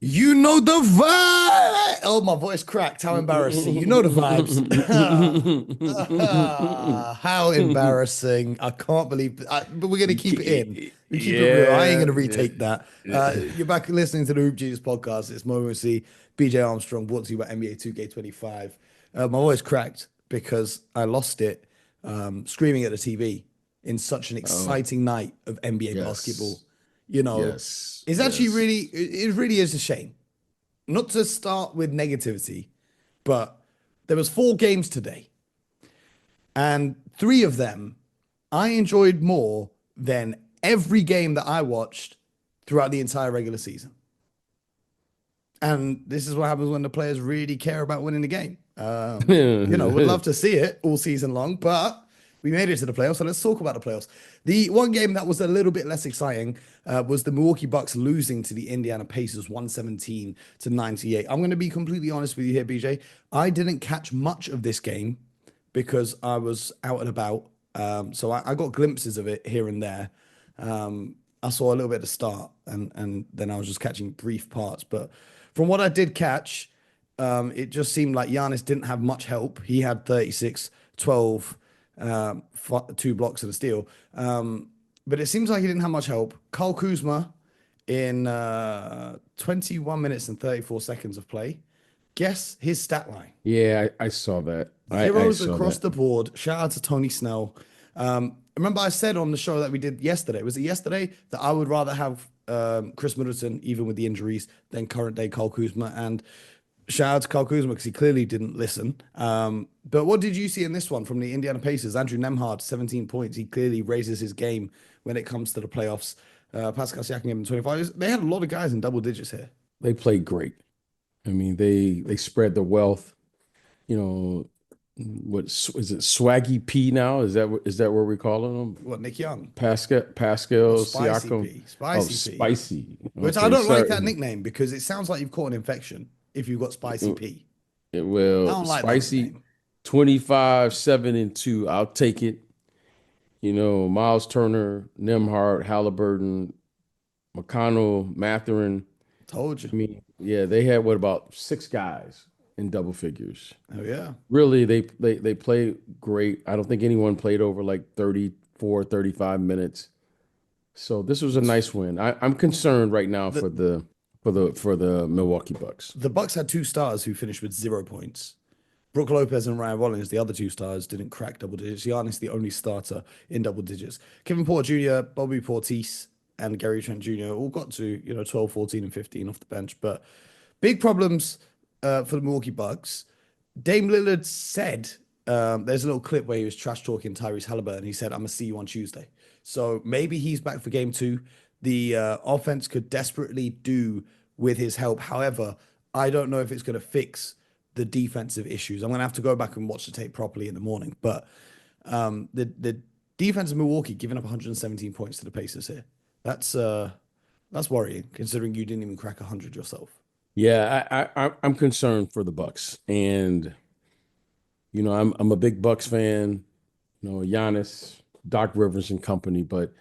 You know the vibe. Oh, my voice cracked. How embarrassing. You know the vibes. How embarrassing. I can't believe but we're gonna keep it in. We keep it real. I ain't Yeah. gonna retake that. You're back listening to the Hoop Genius podcast. It's Mo Mooncey, BJ Armstrong, brought to you by NBA 2K25. My voice cracked because I lost it screaming at the TV in such an Oh, exciting night of NBA basketball. yes. You know, Yes. it's actually Yes. really, it really is a shame. Not to start with negativity, but there was 4 games today, and 3 of them I enjoyed more than every game that I watched throughout the entire regular season. And this is what happens when the players really care about winning the game. Would love to see it all season long, but we made it to the playoffs. So let's talk about the playoffs. The one game that was a little bit less exciting was the Milwaukee Bucks losing to the Indiana Pacers 117 to 98. I'm going to be completely honest with you here, BJ. I didn't catch much of this game because I was out and about. So I got glimpses of it here and there. I saw a little bit at the start, and then I was just catching brief parts. But from what I did catch, it just seemed like Giannis didn't have much help. He had 36, 12, 2 blocks and a steal. But it seems like he didn't have much help. Kyle Kuzma in 21 minutes and 34 seconds of play. Guess his stat line. Yeah, I saw that. I Zeros saw across that. the board. Shout out to Tony Snell. Remember, I said on the show that we did yesterday, was it yesterday, that I would rather have Chris Middleton, even with the injuries, than current day Kyle Kuzma. And shout out to Kyle Kuzma because he clearly didn't listen. But what did you see in this one from the Indiana Pacers? Andrew Nemhard, 17 points. He clearly raises his game when it comes to the playoffs. Pascal Siakam gave him 25. They had a lot of guys in double digits here. They played great. I mean, they spread the wealth. You know, is it Swaggy P now? Is that what we're calling them? What, Nick Young? Pascal Or Spicy Siakam. P? Oh, Spicy P. spicy. Which I Okay, don't like that sorry. nickname because it sounds like you've caught an infection if you've got Spicy P. It I will don't like that spicy nickname. 25, 7, and 2. I'll take it. Miles Turner, Nemhart, Halliburton, McConnell, Matherin. Told you. I mean, yeah, they had what about 6 guys in double figures. Oh yeah. Really, they play great. I don't think anyone played over like 34, 35 minutes. So this was a nice win. I'm concerned right now The for the Milwaukee Bucks. the Bucks had 2 stars who finished with 0 points. Brooke Lopez and Ryan Rollins, the other 2 stars, didn't crack double digits. Giannis, the only starter in double digits. Kevin Porter Jr., Bobby Portis, and Gary Trent Jr. all got to 12, 14, and 15 off the bench. But big problems for the Milwaukee Bucks. Dame Lillard said there's a little clip where he was trash talking Tyrese Halliburton. He said, "I'm gonna see you on Tuesday." So maybe he's back for game 2. The offense could desperately do with his help. However, I don't know if it's going to fix the defensive issues. I'm going to have to go back and watch the tape properly in the morning. But the defense of Milwaukee giving up 117 points to the Pacers here. That's worrying considering you didn't even crack 100 yourself. Yeah, I'm concerned for the Bucks, and I'm a big Bucks fan. Giannis, Doc Rivers, and company, but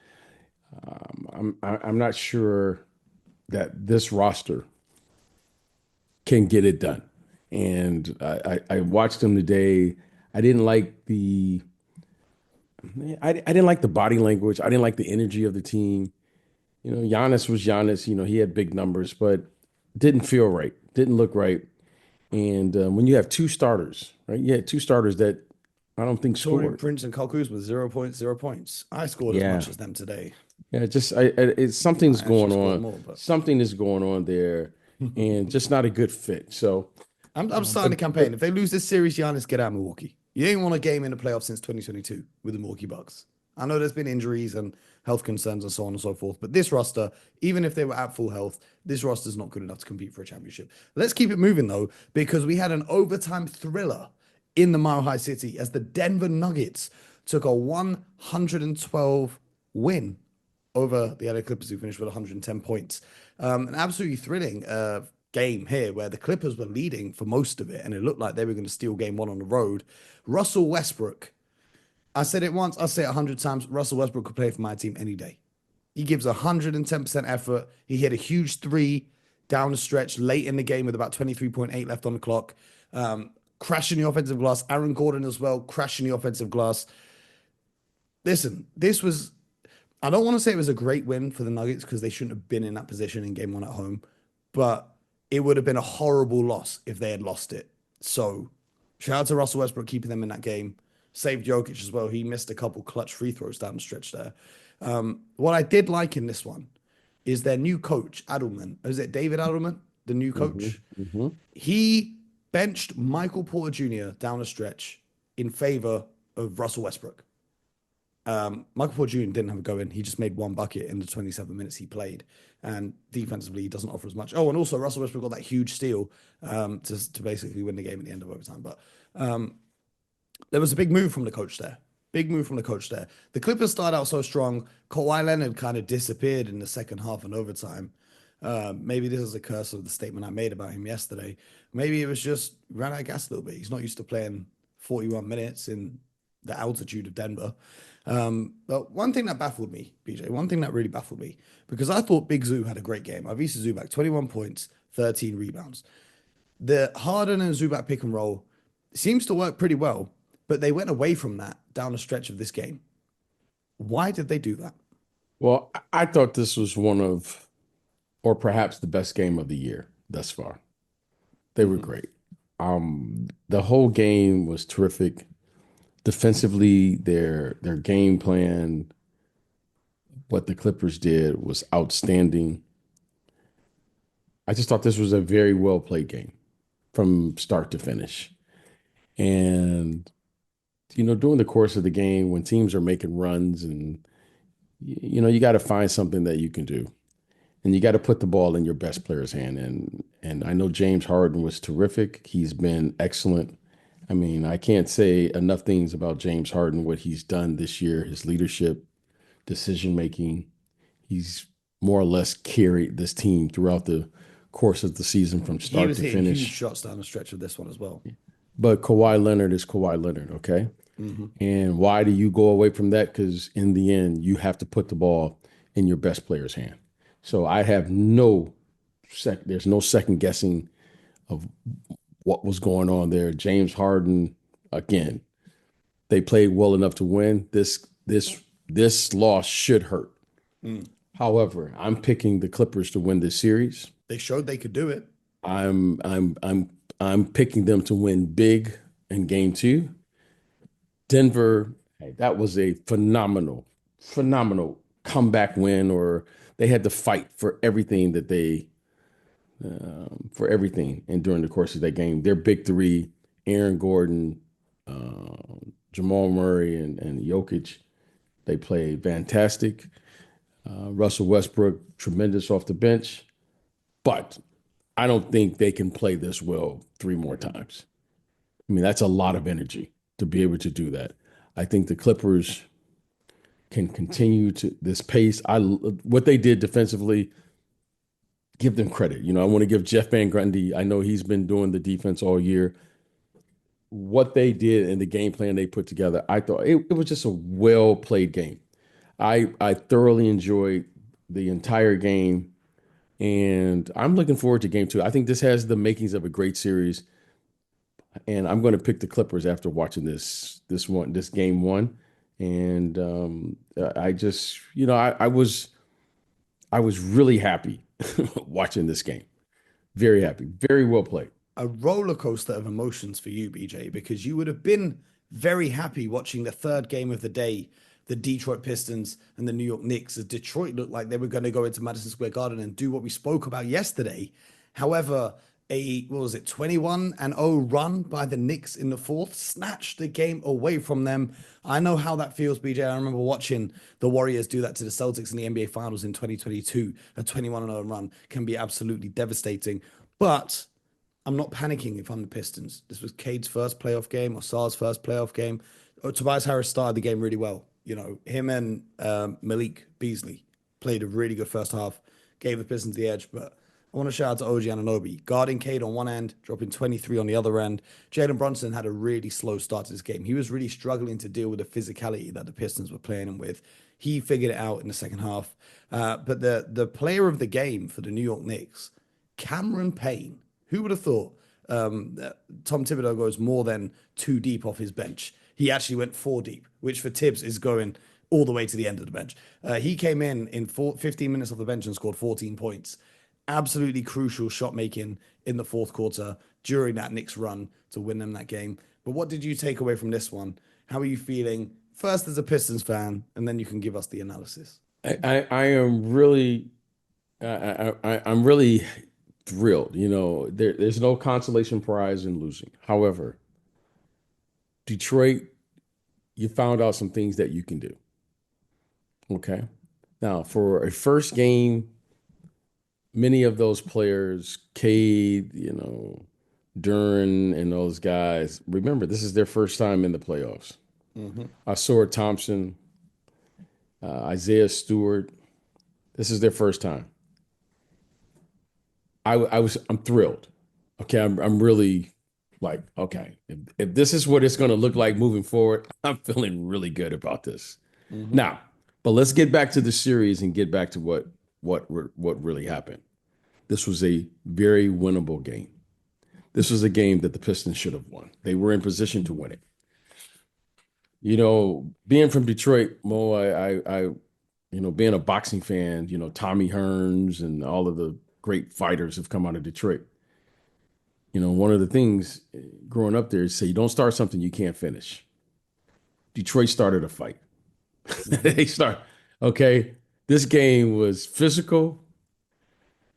I'm not sure that this roster can get it done. And I watched them today. I didn't like the I didn't like the body language. I didn't like the energy of the team. Giannis was Giannis. He had big numbers, but didn't feel right. Didn't look right. And when you have 2 starters, right? You had 2 starters that I don't think Torian scored. Prince and Kyle Kuzma, 0 points, 0 points. I scored as much Yeah, as them today. yeah. Just it's something's I actually going scored on. more, but Something is going on there, and just not a good fit. So, I'm starting a but campaign. If they lose this series, Giannis, get out of Milwaukee. You ain't won a game in the playoffs since 2022 with the Milwaukee Bucks. I know there's been injuries and health concerns and so on and so forth, but this roster, even if they were at full health, this roster's not good enough to compete for a championship. Let's keep it moving though, because we had an overtime thriller in the Mile High City as the Denver Nuggets took a 112 win over the LA Clippers, who finished with 110 points. An absolutely thrilling game here where the Clippers were leading for most of it, and it looked like they were going to steal game 1 on the road. Russell Westbrook, I said it once, I'll say it 100 times. Russell Westbrook could play for my team any day. He gives 110% effort. He hit a huge 3 down the stretch late in the game with about 23.8 left on the clock, crashing the offensive glass. Aaron Gordon as well, crashing the offensive glass. Listen, this was, I don't want to say it was a great win for the Nuggets because they shouldn't have been in that position in game one at home, but it would have been a horrible loss if they had lost it. So shout out to Russell Westbrook keeping them in that game. Saved Jokic as well. He missed a couple clutch free throws down the stretch there. What I did like in this one is their new coach, Adelman. Is it David Adelman, the new coach? He benched Michael Porter Jr. down the stretch in favor of Russell Westbrook. Michael Porter Jr. didn't have a go in. He just made one bucket in the 27 minutes he played. And defensively, he doesn't offer as much. Oh, and also Russell Westbrook got that huge steal to basically win the game at the end of overtime. But there was a big move from the coach there. Big move from the coach there. The Clippers started out so strong. Kawhi Leonard kind of disappeared in the second half and overtime. Maybe this is a curse of the statement I made about him yesterday. Maybe it was just ran out of gas a little bit. He's not used to playing 41 minutes in the altitude of Denver. But one thing that baffled me, BJ, one thing that really baffled me, because I thought Big Zoo had a great game. Ivica Zubac, 21 points, 13 rebounds. The Harden and Zubac pick and roll seems to work pretty well, but they went away from that down the stretch of this game. Why did they do that? Well, I thought this was one of, or perhaps the best game of the year thus far. They were great. The whole game was terrific. Defensively, their game plan, what the Clippers did was outstanding. I just thought this was a very well played game from start to finish. And during the course of the game, when teams are making runs and you got to find something that you can do. And you got to put the ball in your best player's hand. And I know James Harden was terrific. He's been excellent. I mean, I can't say enough things about James Harden, what he's done this year, his leadership, decision making. He's more or less carried this team throughout the course of the season from start to finish. Huge shots down the stretch of this one as well. But Kawhi Leonard is Kawhi Leonard, okay? And why do you go away from that? Because in the end, you have to put the ball in your best player's hand. So I have there's no second guessing of what was going on there. James Harden, again, they played well enough to win. This loss should hurt. However, I'm picking the Clippers to win this series. They showed they could do it. I'm picking them to win big in game 2. Denver, hey, that was a phenomenal comeback win, or they had to fight for everything that for everything. And during the course of that game, their big three, Aaron Gordon, Jamal Murray, and Jokic, they played fantastic. Russell Westbrook, tremendous off the bench. But I don't think they can play this well 3 more times. I mean, that's a lot of energy to be able to do that. I think the Clippers can continue to this pace. What they did defensively, give them credit. I want to give Jeff Van Gundy. I know he's been doing the defense all year. What they did and the game plan they put together, I thought it was just a well-played game. I thoroughly enjoyed the entire game, and I'm looking forward to game 2. I think this has the makings of a great series, and I'm going to pick the Clippers after watching this game 1. And I just, I was really happy watching this game. Very happy. Very well played. A roller coaster of emotions for you, BJ, because you would have been very happy watching the third game of the day, the Detroit Pistons and the New York Knicks, as Detroit looked like they were going to go into Madison Square Garden and do what we spoke about yesterday. However, a 21-0 run by the Knicks in the fourth snatched the game away from them. I know how that feels, BJ. I remember watching the Warriors do that to the Celtics in the NBA Finals in 2022. A 21-0 run can be absolutely devastating, but I'm not panicking if I'm the Pistons. This was Cade's first playoff game or Sar's first playoff game. Tobias Harris started the game really well. Him and Malik Beasley played a really good first half, gave the Pistons the edge, but I want to shout out to OG Anunoby, guarding Cade on one end, dropping 23 on the other end. Jalen Brunson had a really slow start to this game. He was really struggling to deal with the physicality that the Pistons were playing him with. He figured it out in the second half. But the player of the game for the New York Knicks Cameron Payne. Who would have thought that Tom Thibodeau goes more than 2 deep off his bench? He actually went 4 deep, which for Tibbs is going all the way to the end of the bench. He came in 15 minutes off the bench and scored 14 points. Absolutely crucial shot making in the fourth quarter during that Knicks run to win them that game. But what did you take away from this one? How are you feeling? First as a Pistons fan, and then you can give us the analysis. I am really I'm really thrilled. There's no consolation prize in losing. However, Detroit, you found out some things that you can do. Okay. Now, for a first game, many of those players, Cade, Duran, and those guys, remember, this is their first time in the playoffs. Asor Thompson, Isaiah Stewart, this is their first time. I'm thrilled. Okay, I'm really like, okay, if this is what it's going to look like moving forward, I'm feeling really good about this. Now, but let's get back to the series and get back to what really happened. This was a very winnable game. This was a game that the Pistons should have won. They were in position to win it. Being from Detroit, Mo, being a boxing fan, Tommy Hearns and all of the great fighters have come out of Detroit. One of the things growing up there is say you don't start something you can't finish. Detroit started a fight. Okay. This game was physical.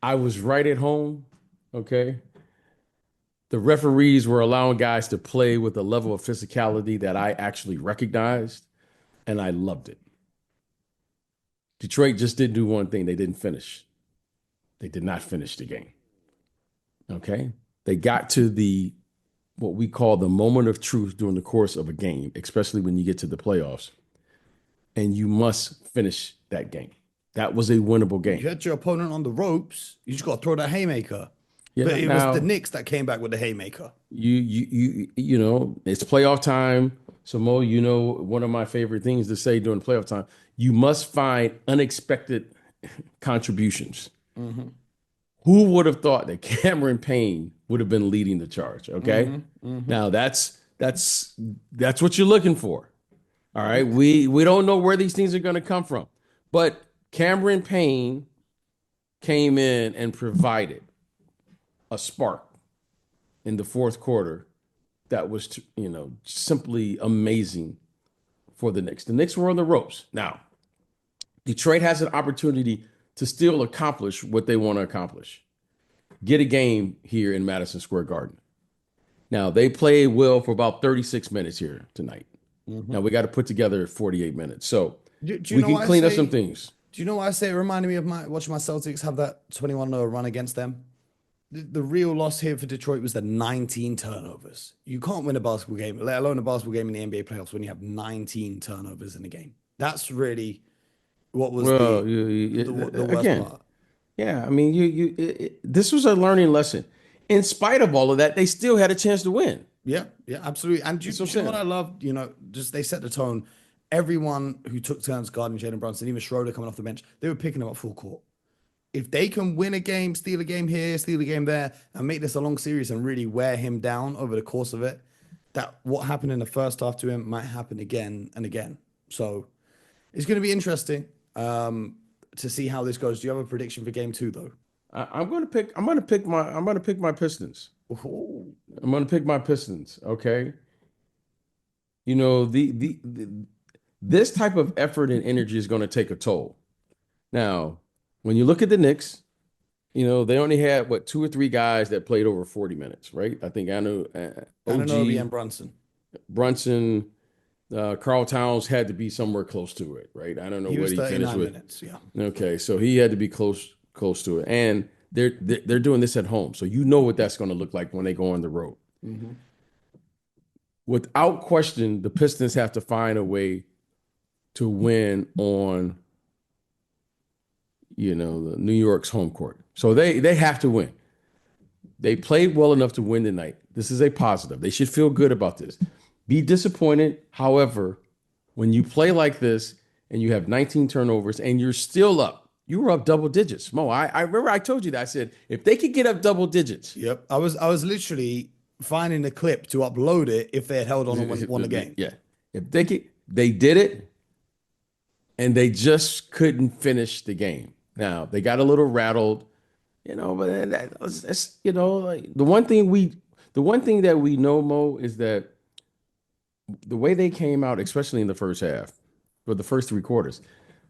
I was right at home. Okay. The referees were allowing guys to play with a level of physicality that I actually recognized, and I loved it. Detroit just didn't do one thing. They didn't finish. They did not finish the game. Okay. They got to what we call the moment of truth during the course of a game, especially when you get to the playoffs. And you must finish that game. That was a winnable game. You had your opponent on the ropes. You just got to throw that haymaker. Yeah, but it was the Knicks that came back with the haymaker. It's playoff time. So Mo, one of my favorite things to say during playoff time, you must find unexpected contributions. Who would have thought that Cameron Payne would have been leading the charge? Okay. Now that's what you're looking for. All right. We don't know where these things are going to come from, but Cameron Payne came in and provided a spark in the fourth quarter that was, simply amazing for the Knicks. The Knicks were on the ropes. Now, Detroit has an opportunity to still accomplish what they want to accomplish. Get a game here in Madison Square Garden. Now, they played well for about 36 minutes here tonight. Now, we got to put together 48 minutes. So we can clean up some things. Do you know why I say it reminded me of watching my Celtics have that 21-0 run against them? The real loss here for Detroit was the 19 turnovers. You can't win a basketball game, let alone a basketball game in the NBA playoffs, when you have 19 turnovers in a game. That's really what was the worst part. Yeah, I mean, this was a learning lesson. In spite of all of that, they still had a chance to win. Yeah, absolutely. And you know what I loved? Just they set the tone. Everyone who took turns guarding Jalen Brunson, even Schroeder coming off the bench, they were picking him up full court. If they can win a game, steal a game here, steal a game there, and make this a long series and really wear him down over the course of it, that what happened in the first half to him might happen again and again. So it's going to be interesting to see how this goes. Do you have a prediction for game 2 though? I'm going to pick my Pistons. Ooh. I'm going to pick my Pistons. Okay. This type of effort and energy is going to take a toll. Now, when you look at the Knicks, they only had 2 or 3 guys that played over 40 minutes, right? I think Anunoby and Brunson, Karl Towns had to be somewhere close to it, right? I don't know what he finished with. Minutes, yeah. Okay, so he had to be close to it, and they're doing this at home, so what that's going to look like when they go on the road. Without question, the Pistons have to find a way to win on the New York's home court. So they have to win. They played well enough to win tonight. This is a positive. They should feel good about this. Be disappointed. However, when you play like this and you have 19 turnovers and you're still up, You were up double digits, Mo. I remember I told you that. I said if they could get up double digits, Yep. I was literally finding the clip to upload it if they had held on and won the game. yeah, if they could, they did it, and they just couldn't finish the game. Now they got a little rattled, but that's like the one thing that we know, Mo, is that the way they came out, especially in the first half, or the first three quarters,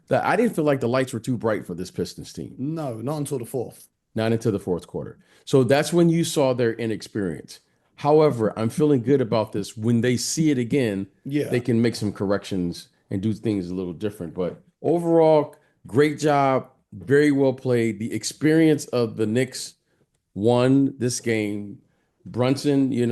that I didn't feel like the lights were too bright for this Pistons team. No, not until the fourth. Not into the fourth quarter. So that's when you saw their inexperience. However, I'm feeling good about this. When they see it again, Yeah. they can make some corrections and do things a little different. But overall, great job. Very well played. The experience of the Knicks won this game. Brunson, he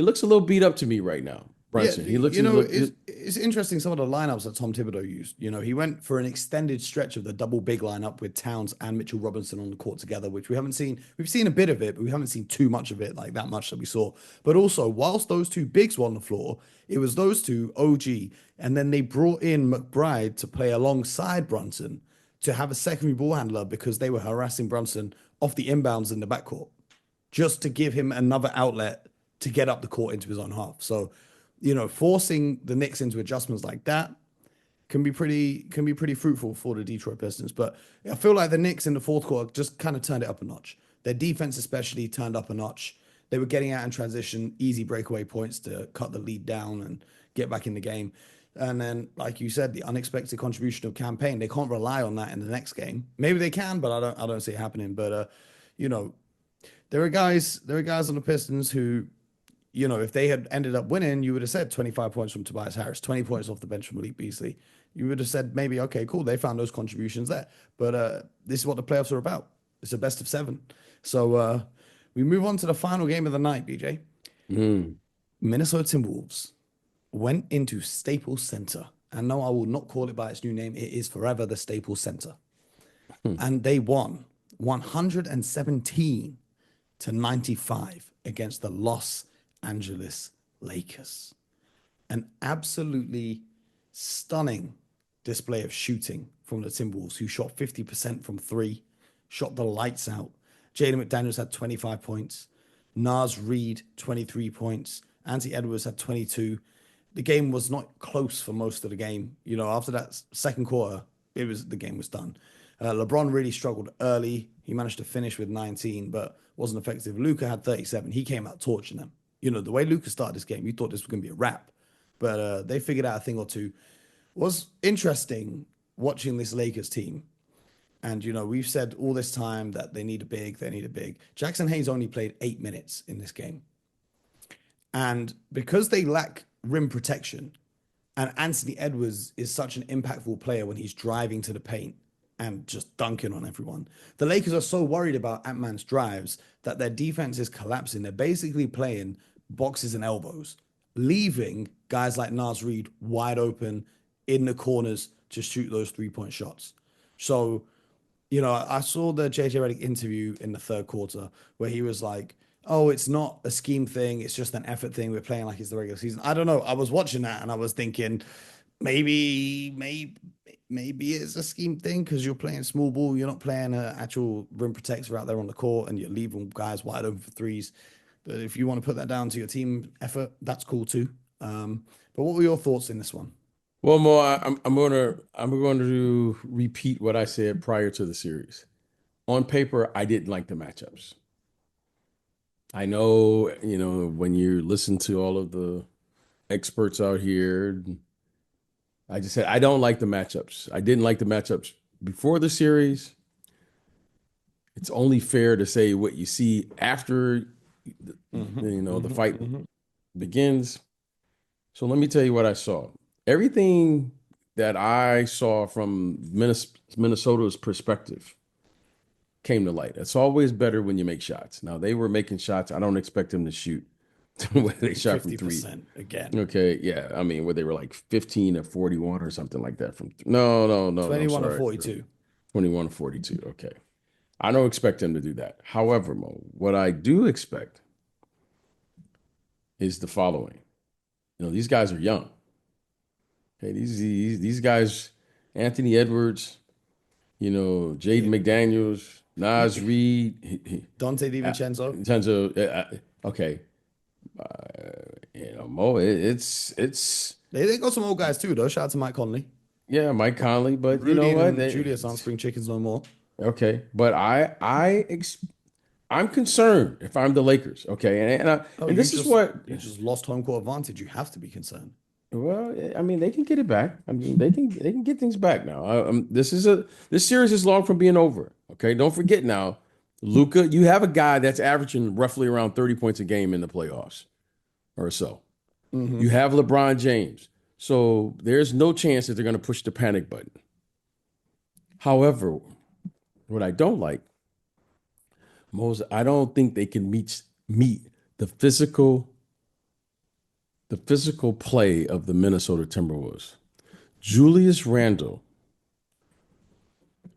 looks a little beat up to me right now. Yeah, Brunson, he looks a little. it's interesting some of the lineups that Tom Thibodeau used. He went for an extended stretch of the double big lineup with Towns and Mitchell Robinson on the court together, which we haven't seen. We've seen a bit of it, but we haven't seen too much of it, like that much that we saw. But also, whilst those two bigs were on the floor, it was those two, OG, and then they brought in McBride to play alongside Brunson to have a secondary ball handler because they were harassing Brunson off the inbounds in the backcourt, just to give him another outlet to get up the court into his own half. So, forcing the Knicks into adjustments like that can be pretty fruitful for the Detroit Pistons. But I feel like the Knicks in the fourth quarter just kind of turned it up a notch. Their defense especially turned up a notch. They were getting out in transition, easy breakaway points to cut the lead down and get back in the game. And then, like you said, the unexpected contribution of campaign, they can't rely on that in the next game. Maybe they can, but I don't see it happening. But you know, there are guys on the Pistons who, if they had ended up winning, you would have said 25 points from Tobias Harris, 20 points off the bench from Malik Beasley. You would have said maybe, okay, cool, they found those contributions there. But this is what the playoffs are about. It's a best of seven. So we move on to the final game of the night, BJ. Mm. Minnesota Timberwolves went into Staples Center. And no, I will not call it by its new name. It is forever the Staples Center. And they won 117 to 95 against the Los Angeles Lakers. An absolutely stunning display of shooting from the Timberwolves, who shot 50% from three, shot the lights out. Jaden McDaniels had 25 points. Naz Reid, 23 points. Anthony Edwards had 22. The game was not close for most of the game. After that second quarter, the game was done. LeBron really struggled early. He managed to finish with 19, but wasn't effective. Luka had 37. He came out torching them. The way Luka started this game, you thought this was going to be a wrap, but they figured out a thing or two. Was interesting watching this Lakers team. And, we've said all this time that they need a big. Jackson Hayes only played 8 minutes in this game. And because they lack rim protection, and Anthony Edwards is such an impactful player when he's driving to the paint and just dunking on everyone, the Lakers are so worried about Ant-Man's drives that their defense is collapsing. They're basically playing boxes and elbows, leaving guys like Naz Reid wide open in the corners to shoot those 3-point shots. So, I saw the JJ Redick interview in the third quarter where he was like, oh, it's not a scheme thing. It's just an effort thing. We're playing like it's the regular season. I don't know. I was watching that and I was thinking maybe it's a scheme thing because you're playing small ball. You're not playing an actual rim protector out there on the court and you're leaving guys wide open for threes. But if you want to put that down to your team effort, that's cool too. But what were your thoughts in this one? Well, Mo, I'm going to repeat what I said prior to the series. On paper, I didn't like the matchups. I know, when you listen to all of the experts out here, I just said I don't like the matchups. I didn't like the matchups before the series. It's only fair to say what you see after the fight begins. So let me tell you what I saw. Everything that I saw from Minnesota's perspective came to light. It's always better when you make shots. Now they were making shots. I don't expect them to shoot where they shot from three again. Okay, yeah. I mean, where they were like 15 or 41 or something like that from no. 21 or 42. 21 or 42. Okay. I don't expect them to do that. However, Mo, what I do expect is the following. These guys are young. Okay, these guys, Anthony Edwards, Jaden McDaniels, Nas Reed, Dante DiVincenzo. in terms of okay, Mo, They got some old guys too, though. Shout out to Mike Conley. yeah, Mike Conley, but you know Rudy what? and Julius aren't spring chickens no more. Okay, but I'm concerned if I'm the Lakers. Okay, Oh, and this is what. you just lost home court advantage. You have to be concerned. Well, I mean, they can get it back. I mean, they can get things back now. This series is long from being over. Okay, don't forget now, Luka. You have a guy that's averaging roughly around 30 points a game in the playoffs, or so. Mm-hmm. You have LeBron James, so there's no chance that they're going to push the panic button. However, what I don't like, Moses, I don't think they can meet the physical play of the Minnesota Timberwolves. Julius Randle,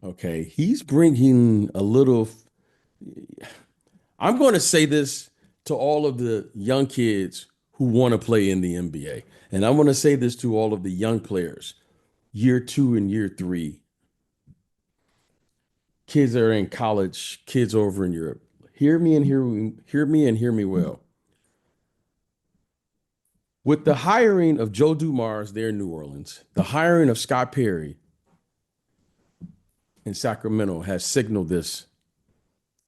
okay, he's bringing a little. I'm going to say this to all of the young kids who want to play in the NBA. And I'm going to say this to all of the young players, year 2 and year 3, kids that are in college, kids over in Europe. Hear me and hear me well. With the hiring of Joe Dumars there in New Orleans, the hiring of Scott Perry in Sacramento has signaled this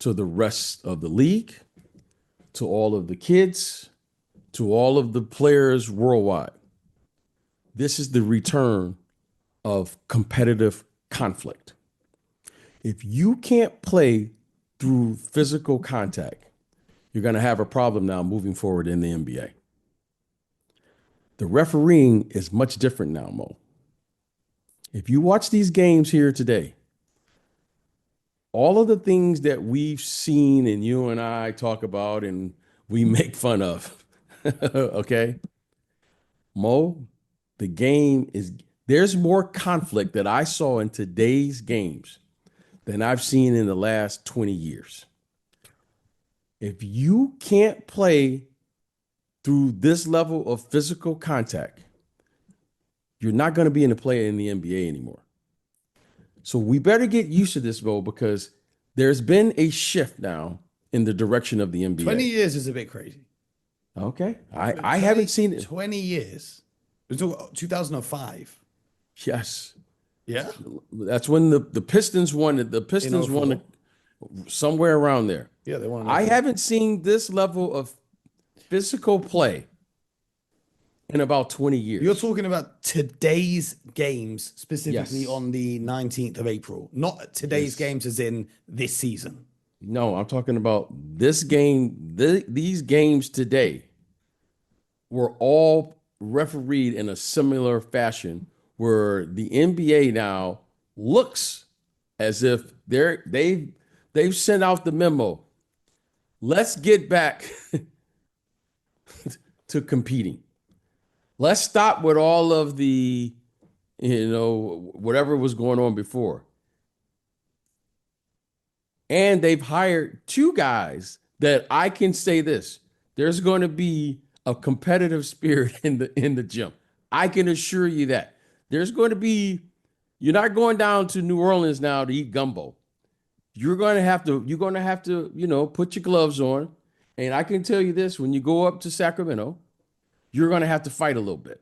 to the rest of the league, to all of the kids, to all of the players worldwide. This is the return of competitive conflict. If you can't play through physical contact, you're going to have a problem now moving forward in the NBA. The refereeing is much different now, Mo. If you watch these games here today, all of the things that we've seen and you and I talk about and we make fun of, okay? Mo, there's more conflict that I saw in today's games than I've seen in the last 20 years. If you can't play through this level of physical contact, you're not going to be in the play in the NBA anymore. So we better get used to this, Bo, because there's been a shift now in the direction of the NBA. 20 years is a bit crazy. Okay. I haven't seen it. 20 years. It's 2005. Yes. Yeah. That's when the Pistons won it. The Pistons won it somewhere around there. Yeah, they won. I haven't seen this level of physical play in about 20 years. You're talking about today's games, specifically Yes. on the 19th of April, not today's games as in this season. No, I'm talking about this game. These games today were all refereed in a similar fashion, where the NBA now looks as if they've sent out the memo. Let's get back to competing. Let's stop with all of the, whatever was going on before. And they've hired 2 guys that I can say this. There's going to be a competitive spirit in the gym. I can assure you that. There's going to be, you're not going down to New Orleans now to eat gumbo. You're going to have to, put your gloves on. And I can tell you this, when you go up to Sacramento, you're going to have to fight a little bit.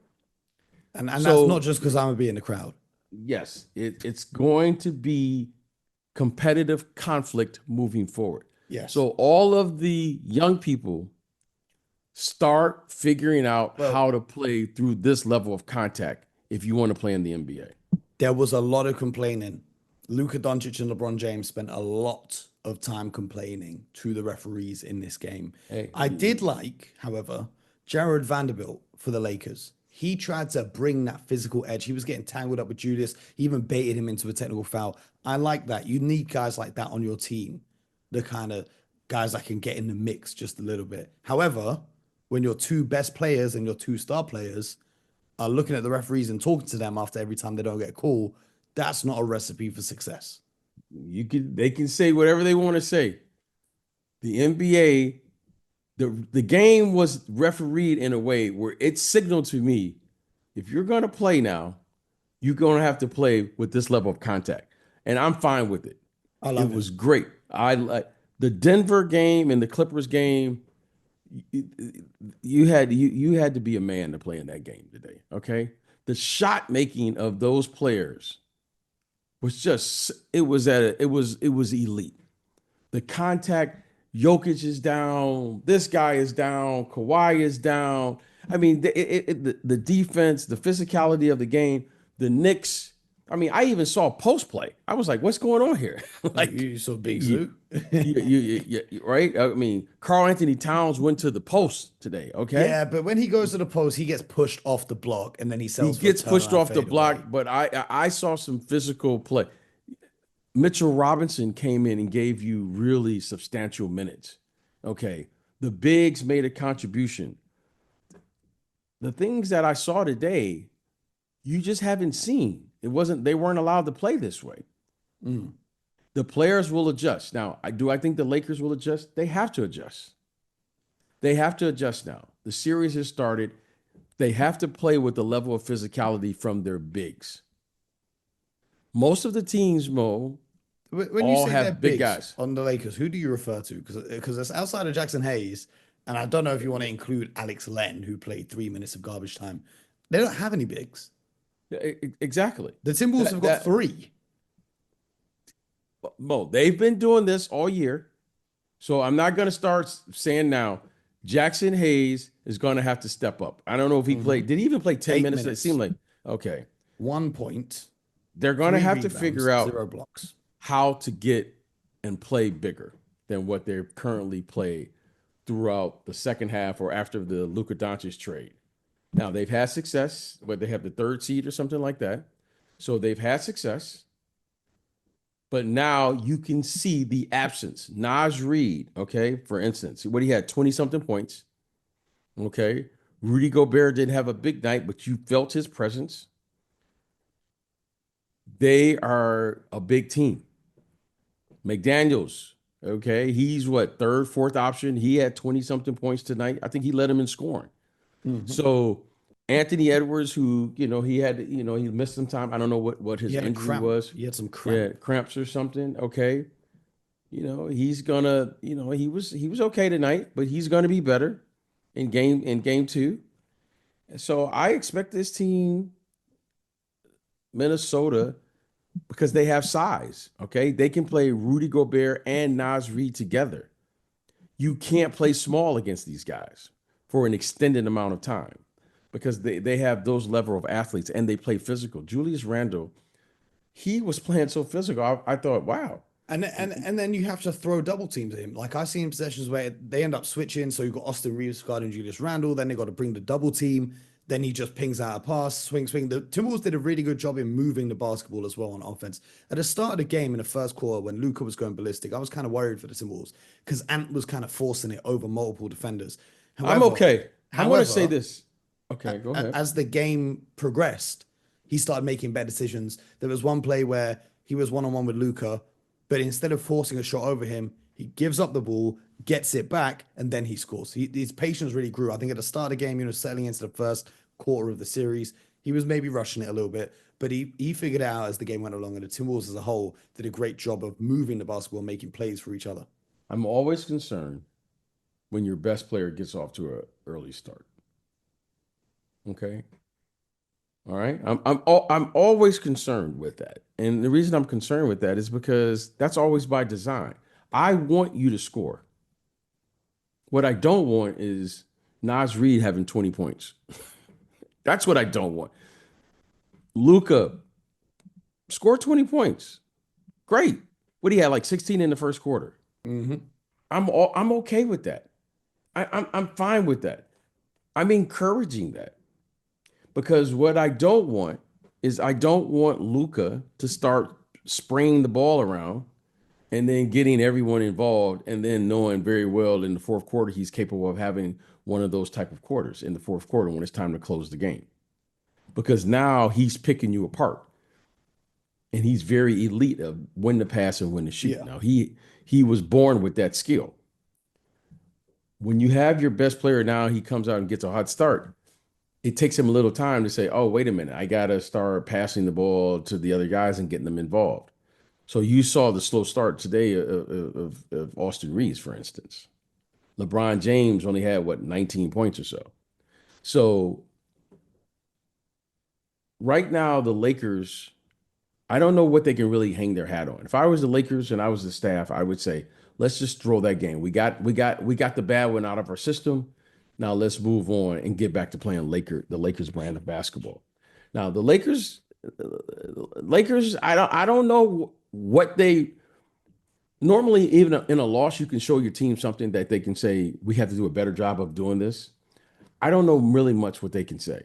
And that's not just because I'm going to be in the crowd. Yes, it's going to be competitive conflict moving forward. Yes. So all of the young people start figuring out how to play through this level of contact if you want to play in the NBA. There was a lot of complaining. Luka Doncic and LeBron James spent a lot of time complaining to the referees in this game. I did like, however, Jared Vanderbilt for the Lakers. He tried to bring that physical edge. He was getting tangled up with Julius. He even baited him into a technical foul. I like that. You need guys like that on your team. The kind of guys that can get in the mix just a little bit. However, when your 2 best players and your 2 star players are looking at the referees and talking to them after every time they don't get a call, that's not a recipe for success. They can say whatever they want to say. The NBA, the game was refereed in a way where it signaled to me, if you're going to play now, you're going to have to play with this level of contact. and I'm fine with it. I It love was him. great. I like the Denver game and the Clippers game. You had to be a man to play in that game today. Okay, the shot making of those players was just it was elite. The contact, Jokic is down, this guy is down, Kawhi is down. I mean, the defense, the physicality of the game, the Knicks. I mean, I even saw post play. I was like, what's going on here? Like, You saw Big you, Zoo. right? I mean, Carl Anthony Towns went to the post today. Okay, Yeah, but when he goes to the post, he gets pushed off the block and then he he sells for a gets pushed turnaround off the fadeaway. block, but I saw some physical play. Mitchell Robinson came in and gave you really substantial minutes. Okay. The bigs made a contribution. The things that I saw today, you just haven't seen. They weren't allowed to play this way. Mm. The players will adjust. Now, I think the Lakers will adjust? They have to adjust. They have to adjust now. The series has started. They have to play with the level of physicality from their bigs. Most of the teams, Mo, When you all say they're have big bigs guys. on the Lakers, who do you refer to? Because it's outside of Jackson Hayes, and I don't know if you want to include Alex Len, who played 3 minutes of garbage time. They don't have any bigs. Exactly. The Timberwolves have got That three. Mo, they've been doing this all year. So I'm not going to start saying now Jackson Hayes is going to have to step up. I don't know if he Mhm. played. Did he even play 10 Eight minutes? It seemed minutes, like, okay. 1 point, They're going to three have to figure rebounds, out 0 blocks. how to get and play bigger than what they're currently play throughout the second half or after the Luka Doncic trade. Now they've had success, but they have the third seed or something like that. So they've had success. But now you can see the absence. Naj Reed, okay, for instance, what he had 20 something points. Okay. Rudy Gobert didn't have a big night, but you felt his presence. They are a big team. McDaniels, okay, he's what, third, fourth option. He had 20 something points tonight. I think he led him in scoring. Mhm. So Anthony Edwards, who, he missed some time. I don't know what He his had a injury cramp. was. He had some Yeah, cramp. cramps or something. Okay. He's gonna, he was okay tonight, but he's gonna be better in game two. So I expect this team, Minnesota, because they have size. Okay, they can play Rudy Gobert and Naz Reid together. You can't play small against these guys for an extended amount of time because they have those level of athletes and they play physical. Julius Randle, he was playing so physical. I thought, wow. And then you have to throw double teams at him. Like I see in possessions where they end up switching. So you've got Austin Reeves guarding Julius Randle. Then they got to bring the double team. Then he just pings out a pass, swing. The Timberwolves did a really good job in moving the basketball as well on offense. At the start of the game in the first quarter, when Luka was going ballistic, I was kind of worried for the Timberwolves because Ant was kind of forcing it over multiple defenders. I'm However, okay. I'm going to say however, this. Okay, go ahead. as the game progressed, he started making better decisions. There was one play where he was one on one with Luca, but instead of forcing a shot over him, he gives up the ball, gets it back, and then he scores. His patience really grew. I think at the start of the game, settling into the first quarter of the series, he was maybe rushing it a little bit, but he figured it out as the game went along. And the Timberwolves as a whole did a great job of moving the basketball, and making plays for each other. I'm always concerned when your best player gets off to an early start. Okay. All right. I'm always concerned with that. And the reason I'm concerned with that is because that's always by design. I want you to score. What I don't want is Naz Reid having 20 points. That's what I don't want. Luca score 20 points. Great. What do you have, like 16 in the first quarter? Mm-hmm. I'm okay with that. I'm fine with that. I'm encouraging that because what I don't want is I don't want Luca to start spraying the ball around and then getting everyone involved and then knowing very well in the fourth quarter he's capable of having one of those type of quarters in the fourth quarter when it's time to close the game. Because now he's picking you apart and he's very elite of when to pass and when to shoot. Yeah. Now he was born with that skill. When you have your best player now, he comes out and gets a hot start. It takes him a little time to say, "Oh, wait a minute, I gotta start passing the ball to the other guys and getting them involved." So you saw the slow start today of Austin Reeves, for instance. LeBron James only had what 19 points or so. So right now, the Lakers, I don't know what they can really hang their hat on. If I was the Lakers and I was the staff, I would say, let's just throw that game. We got the bad one out of our system. Now let's move on and get back to playing the Lakers brand of basketball. Now the Lakers, I don't know what they normally, even in a loss, you can show your team something that they can say, we have to do a better job of doing this. I don't know really much what they can say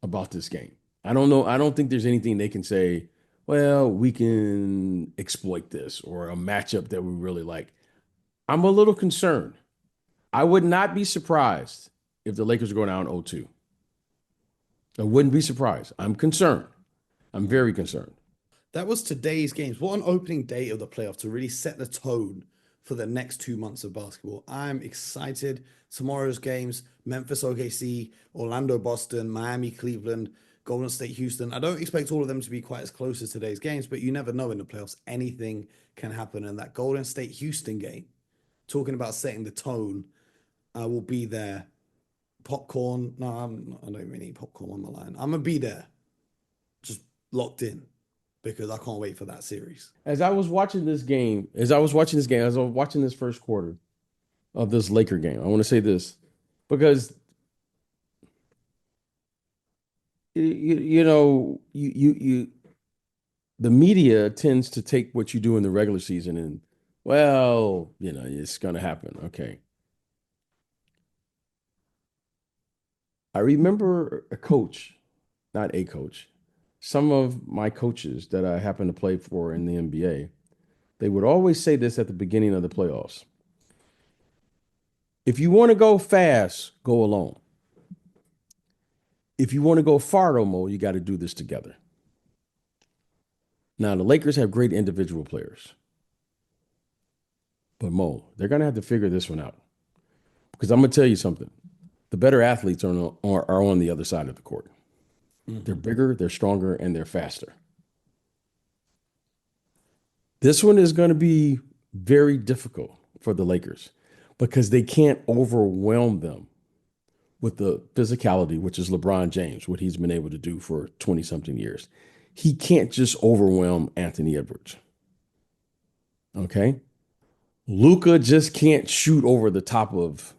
about this game. I don't know. I don't think there's anything they can say, well, we can exploit this or a matchup that we really like. I'm a little concerned. I would not be surprised if the Lakers are going down 0-2. I wouldn't be surprised. I'm concerned. I'm very concerned. That was today's games. What an opening day of the playoff to really set the tone for the next 2 months of basketball. I'm excited. Tomorrow's games, Memphis, OKC, Orlando, Boston, Miami, Cleveland, Golden State, Houston. I don't expect all of them to be quite as close as today's games, but you never know in the playoffs. Anything can happen. And that Golden State, Houston game, talking about setting the tone, I will be there. Popcorn. No, I don't even eat popcorn on the line. I'm going to be there, just locked in, because I can't wait for that series. As I was watching this first quarter of this Laker game, I want to say this because the media tends to take what you do in the regular season and, well, it's going to happen. Okay. I remember some of my coaches that I happen to play for in the NBA, they would always say this at the beginning of the playoffs. If you want to go fast, go alone. If you want to go far, Mo, you got to do this together. Now, the Lakers have great individual players. But Mo, they're going to have to figure this one out. Because I'm going to tell you something. The better athletes are on the other side of the court. Mm-hmm. They're bigger, they're stronger, and they're faster. This one is going to be very difficult for the Lakers because they can't overwhelm them with the physicality, which is LeBron James, what he's been able to do for 20-something years. He can't just overwhelm Anthony Edwards. Okay? Luka just can't shoot over the top of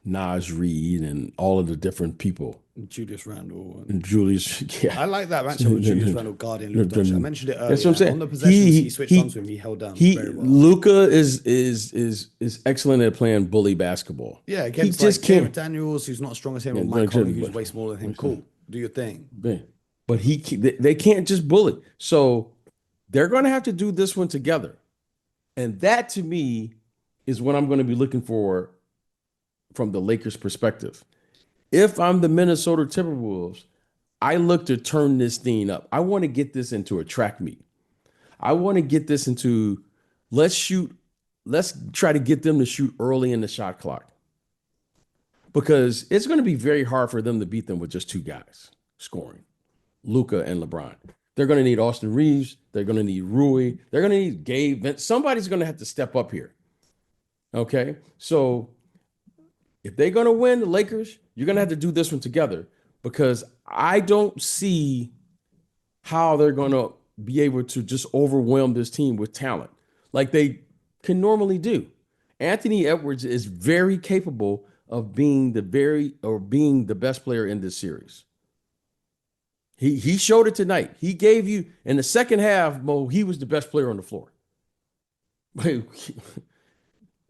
Naz Reid and all of the different people. Julius Randle. Yeah. I like that matchup with Julius Randle guarding Luka Doncic. I mentioned it earlier. That's what I'm saying. On the possessions, he switched onto him. He held down very well. Luka is excellent at playing bully basketball. Yeah, against Jared Daniels, who's not as strong as him, or Mike Conley, who's way smaller than him. Cool. Do your thing. But they can't just bully. So they're going to have to do this one together. And that, to me, is what I'm going to be looking for from the Lakers' perspective. If I'm the Minnesota Timberwolves, I look to turn this thing up. I want to get this into a track meet. I want to get this into, let's try to get them to shoot early in the shot clock. Because it's going to be very hard for them to beat them with just two guys scoring, Luka and LeBron. They're going to need Austin Reeves. They're going to need Rui. They're going to need Gabe. Somebody's going to have to step up here. Okay? So if they're going to win, the Lakers, you're going to have to do this one together because I don't see how they're going to be able to just overwhelm this team with talent like they can normally do. Anthony Edwards is very capable of being the best player in this series. He showed it tonight. He gave you in the second half, Mo, he was the best player on the floor.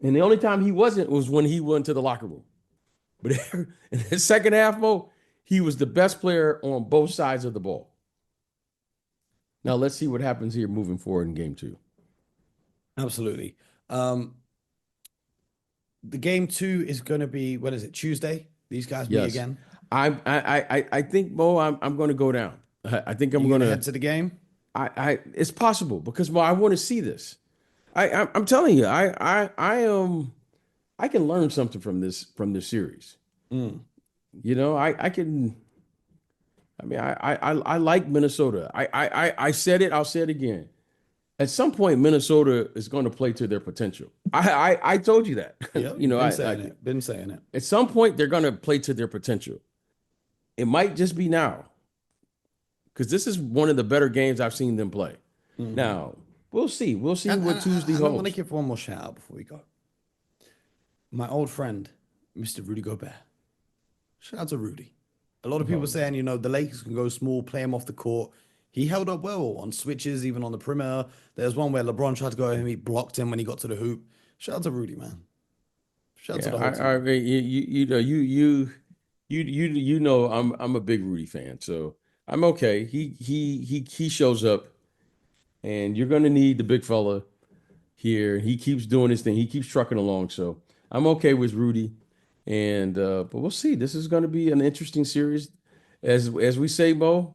And the only time he wasn't was when he went to the locker room. But in the second half, Mo, he was the best player on both sides of the ball. Now, let's see what happens here moving forward in game two. Absolutely. The game two is going to be, what is it, Tuesday? These guys meet again? I think, Mo, I'm going to go down. I think I'm going to head to the game. It's possible because, Mo, I want to see this. I'm telling you, I can learn something from this series. I like Minnesota. I said it, I'll say it again. At some point, Minnesota is going to play to their potential. I told you that. Yeah, You know, been saying it. Been saying it. at some point they're going to play to their potential. It might just be now because this is one of the better games I've seen them play. Now we'll see. We'll see what Tuesday And I want to holds. give one more shout out before we go. My old friend, Mr. Rudy Gobert. Shout out to Rudy. A lot of people saying, you know, the Lakers can go small, play him off the court. He held up well on switches, even on the perimeter. There's one where LeBron tried to go at him. He blocked him when he got to the hoop. Shout out to Rudy, man. Shout out to Yeah, the whole team. I mean, you know, I'm a big Rudy fan, so I'm okay. He shows up, and you're going to need the big fella here. He keeps doing his thing. He keeps trucking along, so I'm okay with Rudy. And but we'll see. This is going to be an interesting series, as we say, Mo.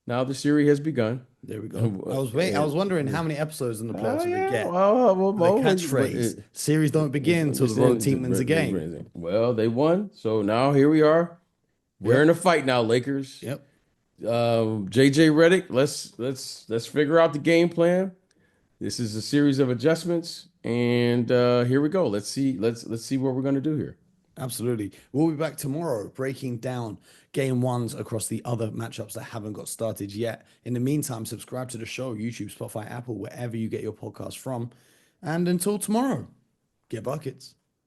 Now the series has begun. There we go. I was wondering how many episodes in the playoffs we yeah. get. Well, The Mo, catchphrase: series don't begin until the road team wins a game. Well, they won, so now here we are. We're in a fight now, Lakers. Yep. JJ Redick, let's figure out the game plan. This is a series of adjustments, and here we go. Let's see what we're gonna do here. Absolutely. We'll be back tomorrow breaking down game ones across the other matchups that haven't got started yet. In the meantime, subscribe to the show, YouTube, Spotify, Apple, wherever you get your podcast from. And until tomorrow, get buckets.